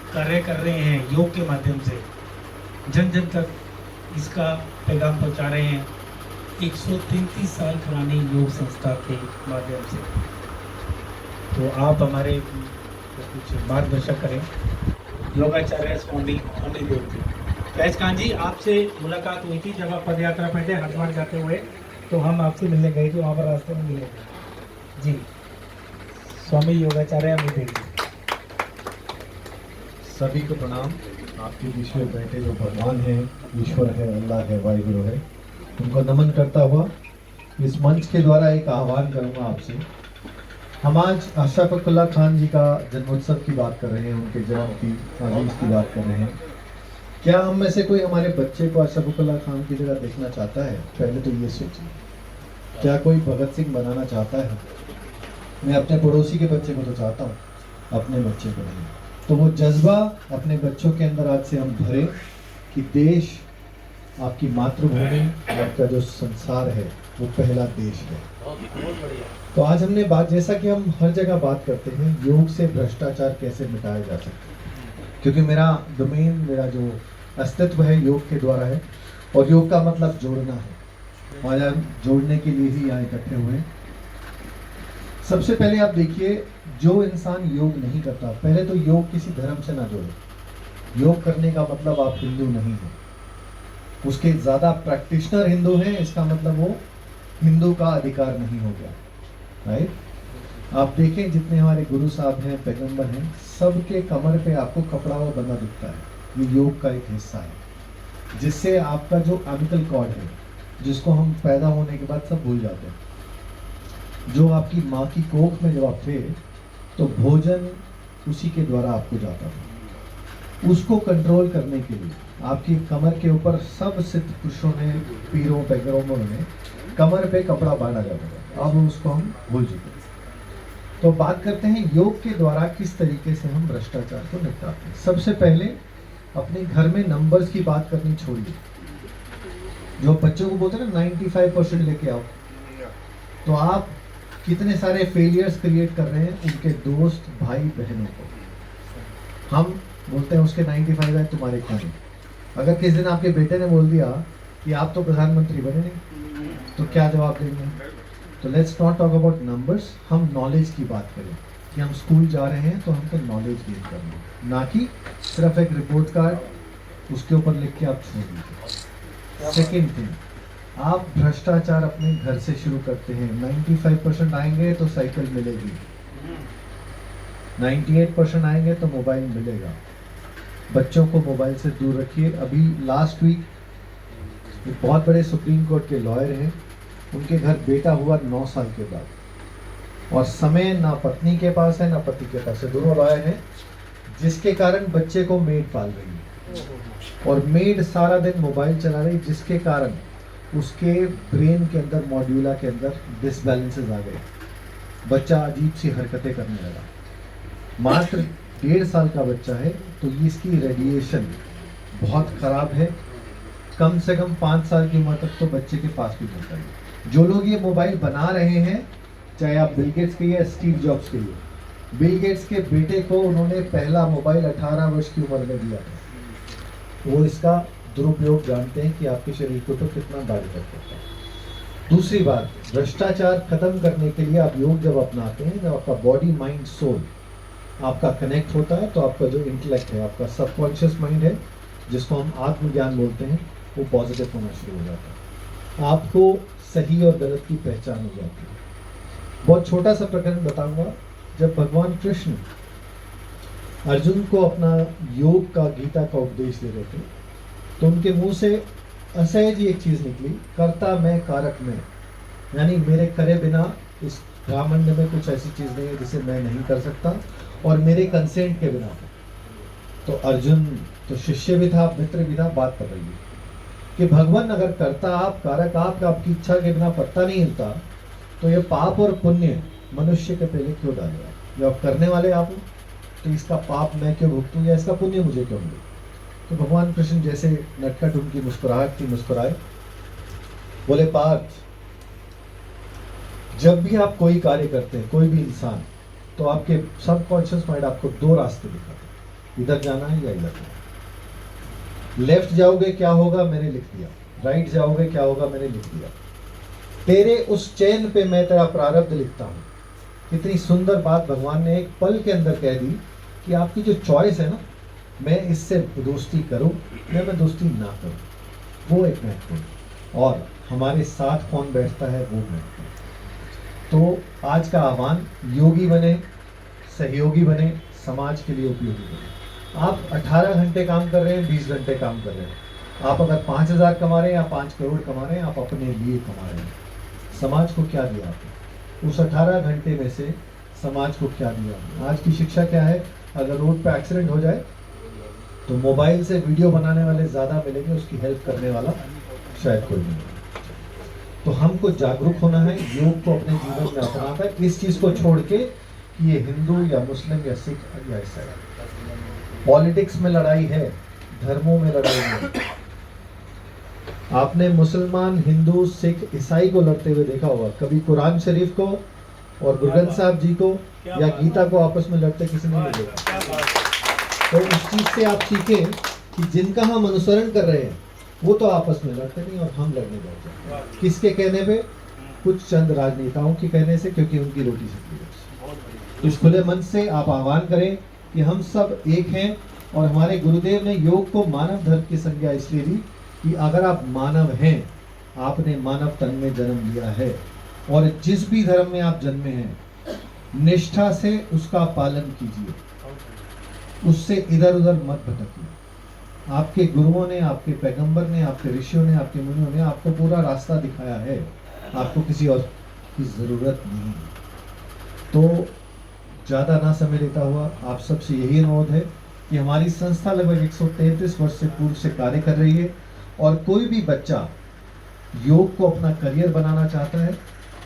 कार्य कर रहे हैं योग के माध्यम से, जन जन तक इसका पैगाम पहुंचा रहे हैं 133 साल पुरानी योग संस्था के माध्यम से। तो आप हमारे कुछ मार्गदर्शक करें। योगाचार्य स्वामी अमिदेव जी, फैज खान जी, आपसे मुलाकात हुई थी जब आप पद यात्रा पे थे हरिद्वार जाते हुए, तो हम आपसे मिलने गए थे, वहाँ पर रास्ते में मिले थे जी। स्वामी योगाचार्य अमिदेव जी। सभी को प्रणाम। आपके बीच में बैठे जो भगवान है, ईश्वर है, अल्लाह है, वाहिगुरु है, उनको नमन करता हुआ इस मंच के द्वारा एक आह्वान करूंगा आपसे। हम आज अशरफ उल्लाह खान जी का जन्मोत्सव की बात कर रहे हैं, उनके जन्म की तारीख की बात कर रहे हैं। क्या हम में से कोई हमारे बच्चे को अशरफ उल्लाह खान की जगह देखना चाहता है? पहले तो ये सोचिए, क्या कोई भगत सिंह बनाना चाहता है? मैं अपने पड़ोसी के बच्चे को तो चाहता हूँ, अपने बच्चे को नहीं। तो वो जज्बा अपने बच्चों के अंदर आज से हम भरें कि देश, आपकी मातृभूमि, आपका जो संसार है वो पहला देश है। तो आज हमने बात, जैसा कि हम हर जगह बात करते हैं, योग से भ्रष्टाचार कैसे मिटाया जा सकता है, क्योंकि मेरा डोमेन, मेरा जो अस्तित्व है योग के द्वारा है, और योग का मतलब जोड़ना है। आज हम जोड़ने के लिए ही यहाँ इकट्ठे हुए हैं। सबसे पहले आप देखिए, जो इंसान योग नहीं करता, पहले तो योग किसी धर्म से ना जोड़े। योग करने का मतलब आप हिंदू नहीं हो। उसके ज़्यादा प्रैक्टिशनर हिंदू हैं, इसका मतलब वो हिंदू का अधिकार नहीं हो गया, राइट। आप देखें, जितने हमारे गुरु साहब हैं, पैगंबर हैं, सबके कमर पे आपको कपड़ा वो बंधा दिखता है। ये योग का एक हिस्सा है, जिससे आपका जो एमिकल कॉर्ड है, जिसको हम पैदा होने के बाद सब भूल जाते हैं, जो आपकी माँ की कोख में जब आप थे, तो भोजन उसी के द्वारा आपको जाता था। उसको कंट्रोल करने के लिए आपकी कमर के ऊपर सब सिद्ध पुरुषों ने, पीरों पैगंबरों ने कमर पे कपड़ा बांधा जाता था। अब उसको हम भूल चुके। तो बात करते हैं योग के द्वारा किस तरीके से हम भ्रष्टाचार को निपटाते हैं। सबसे पहले अपने घर में नंबर्स की बात करनी छोड़िए। जो बच्चों को बोलते हैं ना 95% लेके आओ, तो आप कितने सारे फेलियर्स क्रिएट कर रहे हैं उनके दोस्त, भाई बहनों को। हम बोलते हैं उसके 95 है, तुम्हारे क्यों नहीं। अगर किसी दिन आपके बेटे ने बोल दिया कि आप तो प्रधानमंत्री बने नहीं, तो क्या जवाब देंगे? तो let's not talk about numbers, हम नॉलेज की बात करें कि हम स्कूल जा रहे हैं तो हमको नॉलेज गेन करनी है, ना कि सिर्फ एक रिपोर्ट कार्ड उसके ऊपर लिख के आप छोड़ दीजिए। सेकेंड थिंग, आप भ्रष्टाचार अपने घर से शुरू करते हैं। 95% आएंगे तो साइकिल मिलेगी, 98% आएंगे तो मोबाइल मिलेगा। बच्चों को मोबाइल से दूर रखिए। अभी लास्ट वीक एक बहुत बड़े सुप्रीम कोर्ट के लॉयर हैं, उनके घर बेटा हुआ 9 साल के बाद, और समय ना पत्नी के पास है ना पति के पास है, दोनों लॉयर हैं, जिसके कारण बच्चे को मेड पाल रही है, और मेड सारा दिन मोबाइल चला रही, जिसके कारण उसके ब्रेन के अंदर, मॉड्यूला के अंदर डिसबैलेंसेस आ गए। बच्चा अजीब सी हरकतें करने लगा। मात्र 1.5 साल का बच्चा है, तो इसकी रेडिएशन बहुत खराब है। कम से कम 5 साल की उम्र तक तो बच्चे के पास भी होता है। जो लोग ये मोबाइल बना रहे हैं, चाहे आप बिल गेट्स के या स्टीव जॉब्स के लिए, बिल गेट्स के बेटे को उन्होंने पहला मोबाइल 18 वर्ष की उम्र में दिया था। वो इसका दुरुपयोग जानते हैं कि आपके शरीर को तो कितना बाधित करता है। दूसरी बात, भ्रष्टाचार खत्म करने के लिए आप योग जब अपनाते हैं, जब आपका बॉडी, माइंड, सोल आपका कनेक्ट होता है, तो आपका जो इंटेलेक्ट है, आपका सबकॉन्शियस माइंड है, जिसको हम आत्मज्ञान बोलते हैं, वो पॉजिटिव होना शुरू हो जाता है। आपको सही और गलत की पहचान हो जाती है। बहुत छोटा सा प्रकरण बताऊंगा। जब भगवान कृष्ण अर्जुन को अपना योग का, गीता का उपदेश दे रहे थे, तो उनके मुंह से असहज एक चीज निकली, कर्ता मैं कारक मैं, यानी मेरे करे बिना इस ब्रह्मांड में कुछ ऐसी चीज नहीं है जिसे मैं नहीं कर सकता, और मेरे कंसेंट के बिना। तो अर्जुन तो शिष्य भी था, मित्र भी था, बात कर रही है कि भगवान अगर करता आप, कारक आप, आपकी इच्छा के बिना पत्ता नहीं हिलता, तो ये पाप और पुण्य मनुष्य के पहले क्यों डालेगा? जब आप करने वाले आप हो, तो इसका पाप मैं क्यों भुगतूं या इसका पुण्य मुझे क्यों मिले? तो भगवान कृष्ण जैसे नटखट उनकी मुस्कुराहट थी, मुस्कुराए, बोले पार्थ, जब भी आप कोई कार्य करते हैं, कोई भी इंसान, तो आपके सबकॉन्शियस माइंड आपको 2 रास्ते दिखाता है। इधर जाना है या इधर जाना है। लेफ्ट जाओगे क्या होगा मैंने लिख दिया, राइट जाओगे क्या होगा मैंने लिख दिया। तेरे उस चैन पे मैं तेरा प्रारब्ध लिखता हूँ। कितनी सुंदर बात भगवान ने एक पल के अंदर कह दी कि आपकी जो चॉइस है ना, मैं इससे दोस्ती करूं या मैं दोस्ती ना करूं, वो एक महत्वपूर्ण। और हमारे साथ कौन बैठता है वो महत्वपूर्ण। तो आज का आह्वान, योगी बने, सहयोगी बने, समाज के लिए उपयोगी बने। आप 18 घंटे काम कर रहे हैं, 20 घंटे काम कर रहे हैं, आप अगर 5,000 कमा रहे हैं या 5 करोड़ कमा रहे हैं, आप अपने लिए कमा रहे हैं। समाज को क्या दिया आपने? उस 18 घंटे में से समाज को क्या दिया? आज की शिक्षा क्या है? अगर रोड पे एक्सीडेंट हो जाए तो मोबाइल से वीडियो बनाने वाले ज़्यादा मिलेंगे, उसकी हेल्प करने वाला शायद कोई नहीं। तो हमको जागरूक होना है, योग को अपने जीवन में अपनाना है, इस चीज़ को छोड़ के कि ये हिंदू या मुस्लिम या सिख या ईसाई। पॉलिटिक्स में लड़ाई है, धर्मों में लड़ाई है। आपने मुसलमान, हिंदू, सिख, ईसाई को लड़ते हुए देखा होगा? कभी कुरान शरीफ को और गुरु ग्रंथ साहब जी को या गीता को आपस में लड़ते किसी ने नहीं देखा। तो उस चीज से आप सीखें कि जिनका हम अनुसरण कर रहे हैं वो तो आपस में लड़ते नहीं और हम लड़ने बैठते हैं। किसके कहने पे? कुछ चंद राजनेताओं के कहने से, क्योंकि उनकी रोटी सब्जी। इस खुले मन से आप आह्वान करें कि हम सब एक हैं। और हमारे गुरुदेव ने योग को मानव धर्म की संज्ञा इसलिए दी कि अगर आप मानव हैं, आपने मानव तन में जन्म लिया है, और जिस भी धर्म में आप जन्मे हैं, निष्ठा से उसका पालन कीजिए, उससे इधर उधर मत भटकिए। आपके गुरुओं ने, आपके पैगंबर ने, आपके ऋषियों ने, आपके मुनियों ने आपको पूरा रास्ता दिखाया है, आपको किसी और की ज़रूरत नहीं। तो ज़्यादा ना समय लेता हुआ आप सबसे यही अनुरोध है कि हमारी संस्था लगभग 133 वर्ष से पूर्व से कार्य कर रही है, और कोई भी बच्चा योग को अपना करियर बनाना चाहता है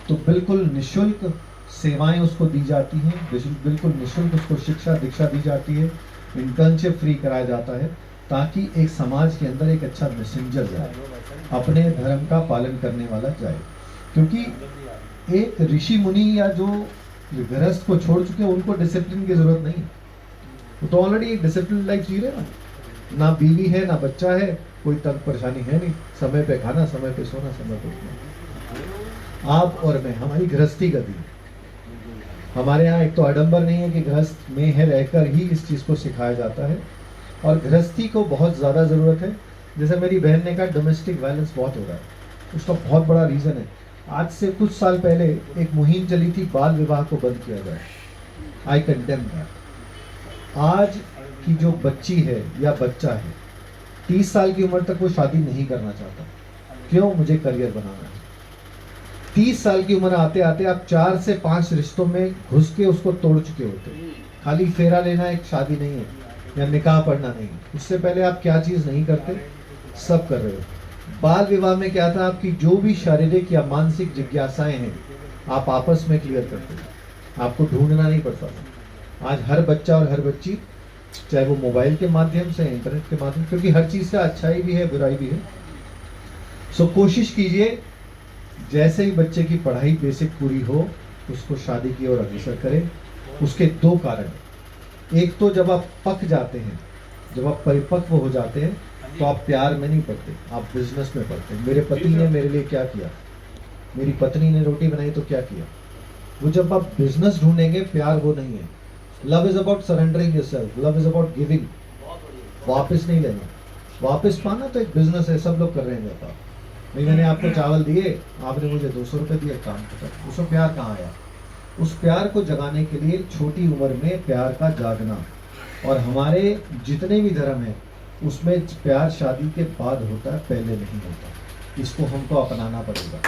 तो बिल्कुल निःशुल्क सेवाएं उसको दी जाती हैं, बिल्कुल निःशुल्क उसको शिक्षा दीक्षा दी जाती है, इंटर्नशिप फ्री कराया जाता है, ताकि एक समाज के अंदर एक अच्छा मैसेंजर जाए, अपने धर्म का पालन करने वाला जाए। क्योंकि एक ऋषि मुनि या जो गृहस्थ को छोड़ चुके हैं, उनको डिसिप्लिन की जरूरत नहीं। वो तो ऑलरेडी एक डिसिप्लिन लाइफ जी रहे हैं ना बीवी है ना बच्चा है, कोई तंग परेशानी है नहीं, समय पे खाना, समय पे सोना, समय पे उठना। आप और मैं, हमारी गृहस्थी गति। हमारे यहाँ एक तो आडंबर नहीं है कि गृहस्थ में है रहकर ही इस चीज़ को सिखाया जाता है, और गृहस्थी को बहुत ज़्यादा ज़रूरत है। जैसे मेरी बहन ने कहा, डोमेस्टिक वायलेंस बहुत हो रहा है, उसका बहुत बड़ा रीज़न है। आज से कुछ साल पहले एक मुहिम चली थी, बाल विवाह को बंद किया जाए। आई कंडेम दैट। आज की जो बच्ची है या बच्चा है, 30 साल की उम्र तक वो शादी नहीं करना चाहता। क्यों? मुझे करियर बनाना है। 30 साल की उम्र आते आते आप 4 से 5 रिश्तों में घुस के उसको तोड़ चुके होते हैं। खाली फेरा लेना एक शादी नहीं है, या निकाह पढ़ना नहीं है। उससे पहले आप क्या चीज़ नहीं करते, सब कर रहे हो। बाल विवाह में क्या था? आपकी जो भी शारीरिक या मानसिक जिज्ञासाएं हैं, आप आपस में क्लियर करते हो, आपको ढूंढना नहीं पड़ता। आज हर बच्चा और हर बच्ची, चाहे वो मोबाइल के माध्यम से, इंटरनेट के माध्यम, क्योंकि हर चीज़ से अच्छाई भी है बुराई भी है। सो कोशिश कीजिए जैसे ही बच्चे की पढ़ाई बेसिक पूरी हो, उसको शादी की ओर अग्रसर करें। उसके 2 कारण। एक तो जब आप पक जाते हैं, जब आप परिपक्व हो जाते हैं, तो आप प्यार में नहीं पड़ते, आप बिजनेस में पड़ते हैं। मेरे पति ने मेरे लिए क्या किया, मेरी पत्नी ने रोटी बनाई तो क्या किया। वो जब आप बिजनेस ढूंढेंगे, प्यार वो नहीं है। Love is about surrendering yourself, love is about giving. वापस नहीं लेना, वापस पाना तो एक बिजनेस है, सब लोग कर रहे हैं व्यापार। नहीं, मैंने आपको चावल दिए, आपने मुझे 200 रुपये दिए, काम खत्म। उसमें प्यार कहाँ आया? उस प्यार को जगाने के लिए छोटी उम्र में प्यार का जागना। और हमारे जितने भी धर्म हैं, उसमें प्यार शादी के बाद होता है, पहले नहीं होता। इसको हमको अपनाना पड़ेगा।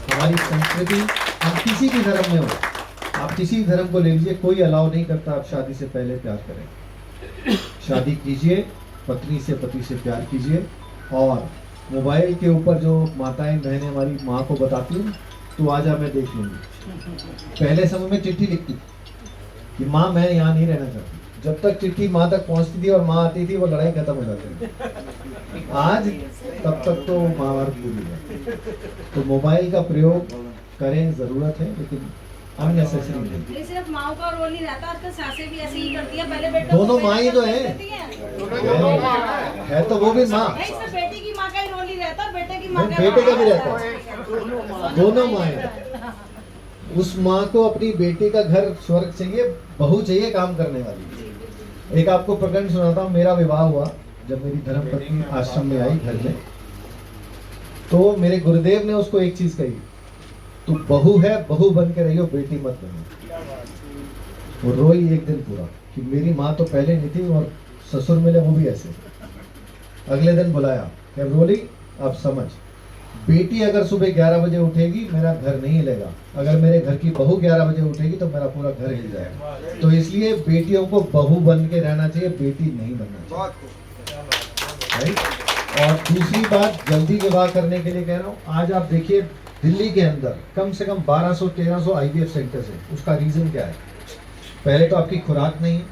हमारी संस्कृति, हम किसी भी धर्म में हो, आप किसी भी धर्म को ले लीजिए, कोई अलाउ नहीं करता आप शादी से पहले प्यार करें। शादी कीजिए, पत्नी से, पति से प्यार कीजिए। और मोबाइल के ऊपर जो माताएं बहनें हमारी माँ को बताती हैं, तो आजा मैं देख लूँगी। पहले समय में चिट्ठी लिखती कि माँ मैं यहाँ नहीं रहना चाहती। जब तक चिट्ठी माँ तक पहुँचती थी और माँ आती थी, वो लड़ाई खत्म हो जाती थी। आज तब तक तो महाभारत पूरी है। तो मोबाइल का प्रयोग करें, ज़रूरत है, लेकिन अननेसेसरी नहीं। सिर्फ माँ का रोल नहीं रहता, आजकल सासें भी ऐसे ही करती है। पहले बेटा दोनों माँ ही तो है। है तो वो भी माँ, नहीं, इसमें बेटी की माँ का ही रोल ही रहता है, बेटे की माँ नहीं, का बेटे का भी रहता है, दोनों माँ हैं। उस माँ को अपनी बेटी का घर स्वर्ग चाहिए, बहू चाहिए काम करने वाली। एक आपको प्रकरण सुनाता हूँ। मेरा विवाह हुआ जब मेरी धर्मपत्नी आश्रम में आई घर में, तो मेरे गुरुदेव ने उसको एक चीज कही, तू बहू है, बहू बन के रहियो, बेटी मत बनो। वो रोई एक दिन पूरा कि मेरी माँ तो पहले नहीं थी और ससुर मिले वो भी ऐसे। अगले दिन बुलाया, क्या रोली अब समझ, बेटी अगर सुबह 11 बजे उठेगी मेरा घर नहीं हिलेगा, अगर मेरे घर की बहू 11 बजे उठेगी तो मेरा पूरा घर हिल जाएगा। तो इसलिए बेटियों को बहू बन के रहना चाहिए, बेटी नहीं बनना चाहिए। राइट। और दूसरी बात, जल्दी विवाह करने के लिए कह रहा हूँ, आज आप देखिए दिल्ली के अंदर कम से कम 1200-1300 IVF सेंटर्स है। उसका रीजन क्या है? पहले तो आपकी खुराक नहीं है,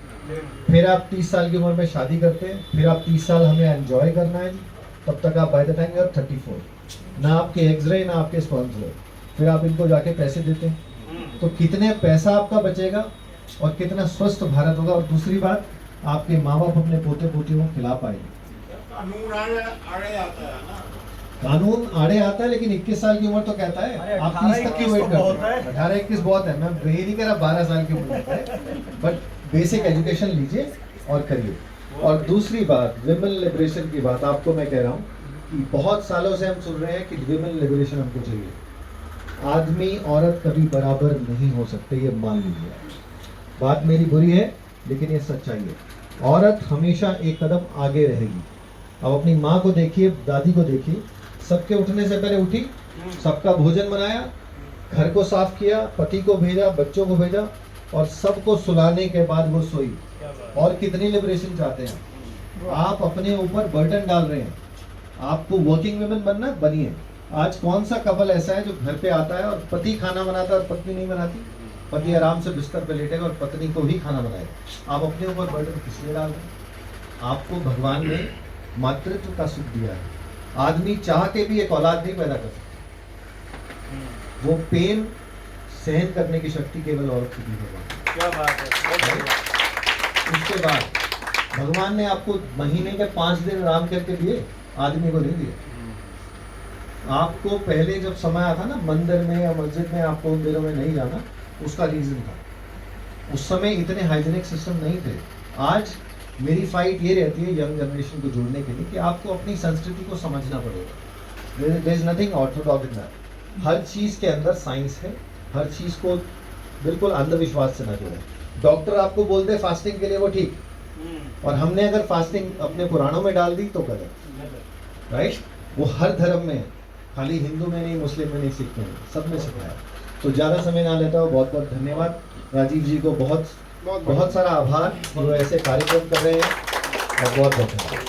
फिर आप 30 साल की उम्र में शादी करते हैं, फिर आप 30 साल हमें एंजॉय करना है, तब तक आप by the time you are 34, ना आपके एग्स रहे ना आपके स्पर्म्स रहे, फिर आप इनको जाके पैसे देते हैं, तो कितने पैसा आपका बचेगा और कितना स्वस्थ भारत होगा। और दूसरी बात, आपके माँ बाप अपने पोते पोतियों को खिला पाएंगे। कानून आड़े आता है, लेकिन 21 साल की उम्र तो कहता है, आप 30 तक की वेट करते हैं। 18-21 बहुत है, मैं ये नहीं कह रहा 12 साल की उम्र है, बट बेसिक एजुकेशन लीजिए और करिए। और दूसरी बात, विमेन लिबरेशन की बात आपको मैं कह रहा हूँ कि बहुत सालों से हम सुन रहे हैं कि विमेन लिबरेशन हमको चाहिए। आदमी औरत कभी बराबर नहीं हो सकते, ये मान लीजिए। बात मेरी बुरी है लेकिन ये सच्चाई है। औरत हमेशा एक कदम आगे रहेगी। अब अपनी माँ को देखिए, दादी को देखिए, सबके उठने से पहले उठी, सबका भोजन बनाया, घर को साफ किया, पति को भेजा, बच्चों को भेजा, और सबको सुलाने के बाद वो सोई। और कितनी लिबरेशन चाहते हैं आप? अपने ऊपर बर्डन डाल रहे हैं। आपको वर्किंग वुमेन बनना है, बनिए। आज कौन सा कपल ऐसा है जो घर पे आता है और पति खाना बनाता है और पत्नी नहीं बनाती? पति आराम से बिस्तर पे लेटेगा और पत्नी को ही खाना बनाएगा। आप अपने ऊपर बर्डन किस लिए डाल रहे हैं? आपको भगवान ने मातृत्व का सुख दिया है। आदमी चाह के भी एक औलाद नहीं पैदा कर सकता। वो पेन सहन करने की शक्ति केवल औरत की दी है। क्या बात है। उसके बाद भगवान ने आपको महीने के 5 दिन आराम करके दिए, आदमी को नहीं दिए। आपको पहले जब समय आता ना मंदिर में या मस्जिद में, आपको उन दिनों में नहीं जाना, उसका रीजन था उस समय इतने हाइजीनिक सिस्टम नहीं थे। आज मेरी फाइट ये रहती है यंग जनरेशन को जोड़ने के लिए कि आपको अपनी संस्कृति को समझना पड़ेगा। There is nothing orthodox in that. हर चीज़ के अंदर साइंस है, हर चीज़ को बिल्कुल अंधविश्वास से न जोड़ें। डॉक्टर आपको बोलते हैं फास्टिंग के लिए, वो ठीक, और हमने अगर फास्टिंग अपने पुराणों में डाल दी तो गलत, राइट। वो हर धर्म में, खाली हिंदू में नहीं, मुस्लिम में नहीं, सिख में नहीं, सब में सिखाया। तो ज़्यादा समय ना लेता हूँ। बहुत बहुत धन्यवाद राजीव जी को, बहुत सारा आभार जो ऐसे कार्यक्रम कर रहे हैं, और बहुत बहुत धन्यवाद।